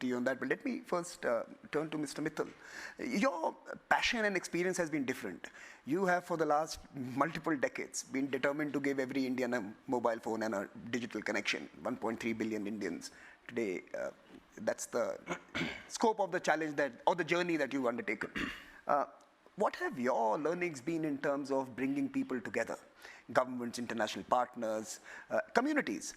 to you on that. But let me first turn to Mr. Mittal. Your passion and experience has been different. You have, for the last multiple decades, been determined to give every Indian a mobile phone and a digital connection. 1.3 billion Indians today. That's the scope of the challenge or the journey that you've undertaken. What have your learnings been in terms of bringing people together? Governments, international partners, communities.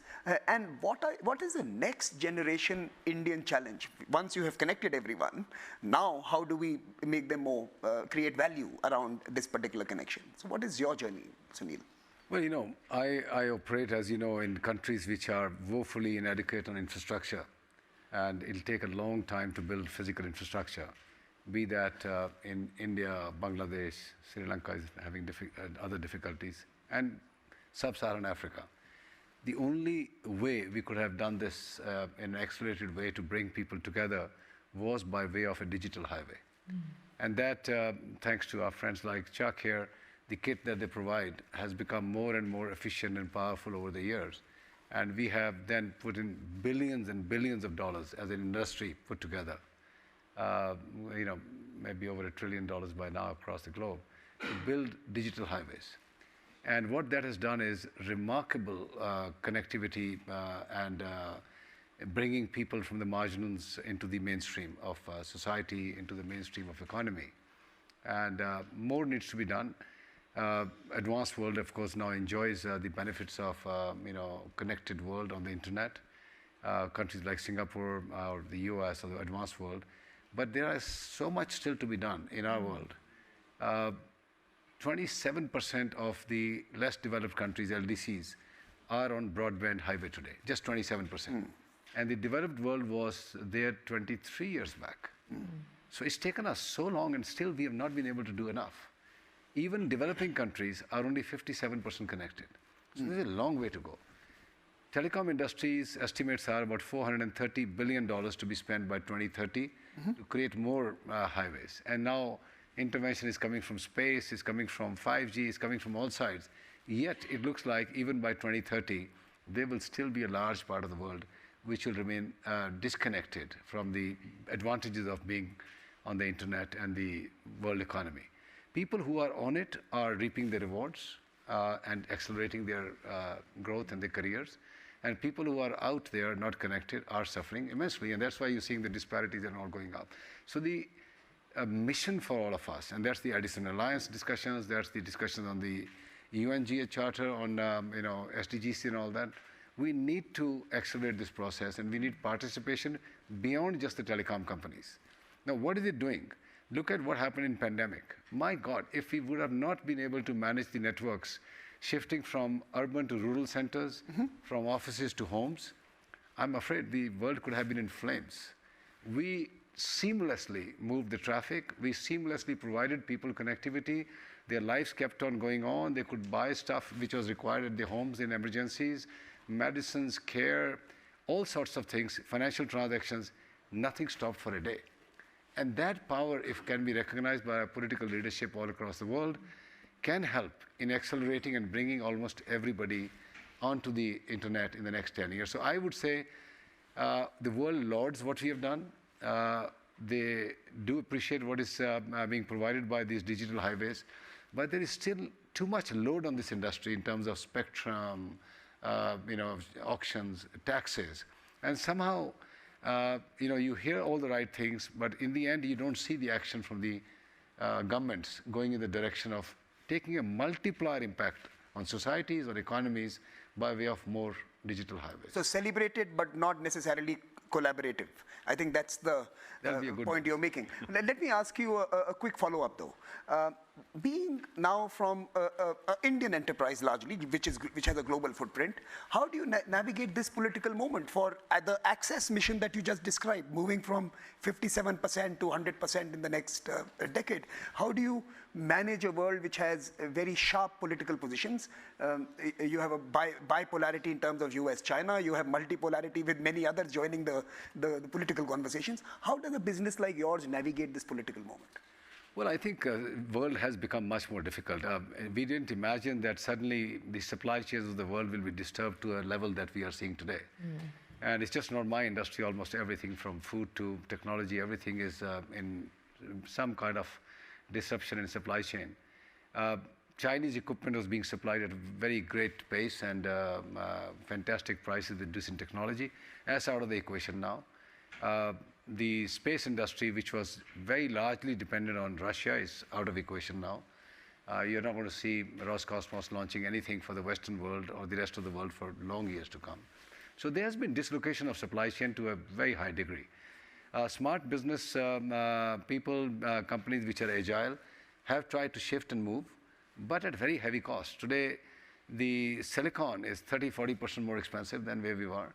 And what is the next generation Indian challenge? Once you have connected everyone, now how do we make them more, create value around this particular connection? So what is your journey, Sunil? Well, I operate, as you know, in countries which are woefully inadequate on infrastructure. And it'll take a long time to build physical infrastructure. Be that in India, Bangladesh, Sri Lanka is having other difficulties, and sub-Saharan Africa. The only way we could have done this in an accelerated way to bring people together was by way of a digital highway. And that, thanks to our friends like Chuck here, the kit that they provide has become more and more efficient and powerful over the years. And we have then put in billions and billions of dollars as an industry put together. Maybe over $1 trillion by now across the globe, to build digital highways. And what that has done is remarkable connectivity and bringing people from the marginals into the mainstream of society, into the mainstream of economy. And more needs to be done. Advanced world, of course, now enjoys the benefits of connected world on the internet. Countries like Singapore or the US or the advanced world. But there is so much still to be done in our world. 27% of the less developed countries, LDCs, are on broadband highway today, just 27%. And the developed world was there 23 years back. So it's taken us so long and still we have not been able to do enough. Even developing countries are only 57% connected. So there's a long way to go. Telecom industry's estimates are about $430 billion to be spent by 2030 to create more highways. And now intervention is coming from space, it's coming from 5G, it's coming from all sides. Yet it looks like even by 2030, there will still be a large part of the world which will remain disconnected from the advantages of being on the internet and the world economy. People who are on it are reaping the rewards and accelerating their growth and their careers. And people who are out there not connected are suffering immensely. And that's why you're seeing the disparities are all going up. So the mission for all of us, and that's the Addison Alliance discussions, that's the discussions on the UNGA Charter on SDGs and all that. We need to accelerate this process and we need participation beyond just the telecom companies. Now, what is it doing? Look at what happened in pandemic. My God, if we would have not been able to manage the networks shifting from urban to rural centers, from offices to homes, I'm afraid the world could have been in flames. We seamlessly moved the traffic. We seamlessly provided people connectivity. Their lives kept on going on. They could buy stuff which was required at their homes in emergencies, medicines, care, all sorts of things, financial transactions. Nothing stopped for a day. And that power, if can be recognized by our political leadership all across the world, can help in accelerating and bringing almost everybody onto the internet in the next 10 years. So I would say the world lauds what we have done. They do appreciate what is being provided by these digital highways, but there is still too much load on this industry in terms of spectrum, auctions, taxes. And somehow, you hear all the right things, but in the end, you don't see the action from the governments going in the direction of taking a multiplier impact on societies or economies by way of more digital highways. So celebrated, but not necessarily collaborative. I think that's the point you're making. Let me ask you a quick follow-up though. Being now from an Indian enterprise largely, which has a global footprint, how do you navigate this political moment for the access mission that you just described, moving from 57% to 100% in the next decade? How do you manage a world which has very sharp political positions? You have a bipolarity in terms of US-China, you have multipolarity with many others joining the political conversations. How does a business like yours navigate this political moment? Well, I think the world has become much more difficult. We didn't imagine that suddenly the supply chains of the world will be disturbed to a level that we are seeing today. And it's just not my industry. Almost everything from food to technology, everything is in some kind of disruption in supply chain. Chinese equipment was being supplied at a very great pace and fantastic prices with decent technology. That's out of the equation now. The space industry, which was very largely dependent on Russia, is out of equation now. You're not going to see Roscosmos launching anything for the Western world or the rest of the world for long years to come. So there has been dislocation of supply chain to a very high degree. Smart business people, companies which are agile, have tried to shift and move, but at very heavy cost. Today, the silicon is 30–40% more expensive than where we were.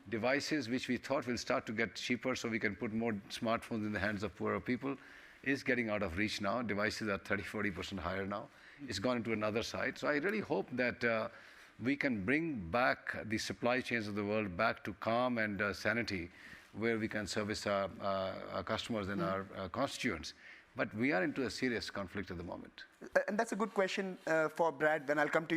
Devices which we thought will start to get cheaper so we can put more smartphones in the hands of poorer people is getting out of reach now. Devices are 30–40% higher now. It's gone into another side. So I really hope that we can bring back the supply chains of the world back to calm and sanity, where we can service our customers and our constituents. But we are into a serious conflict at the moment. And that's a good question for Brad, when I'll come to you.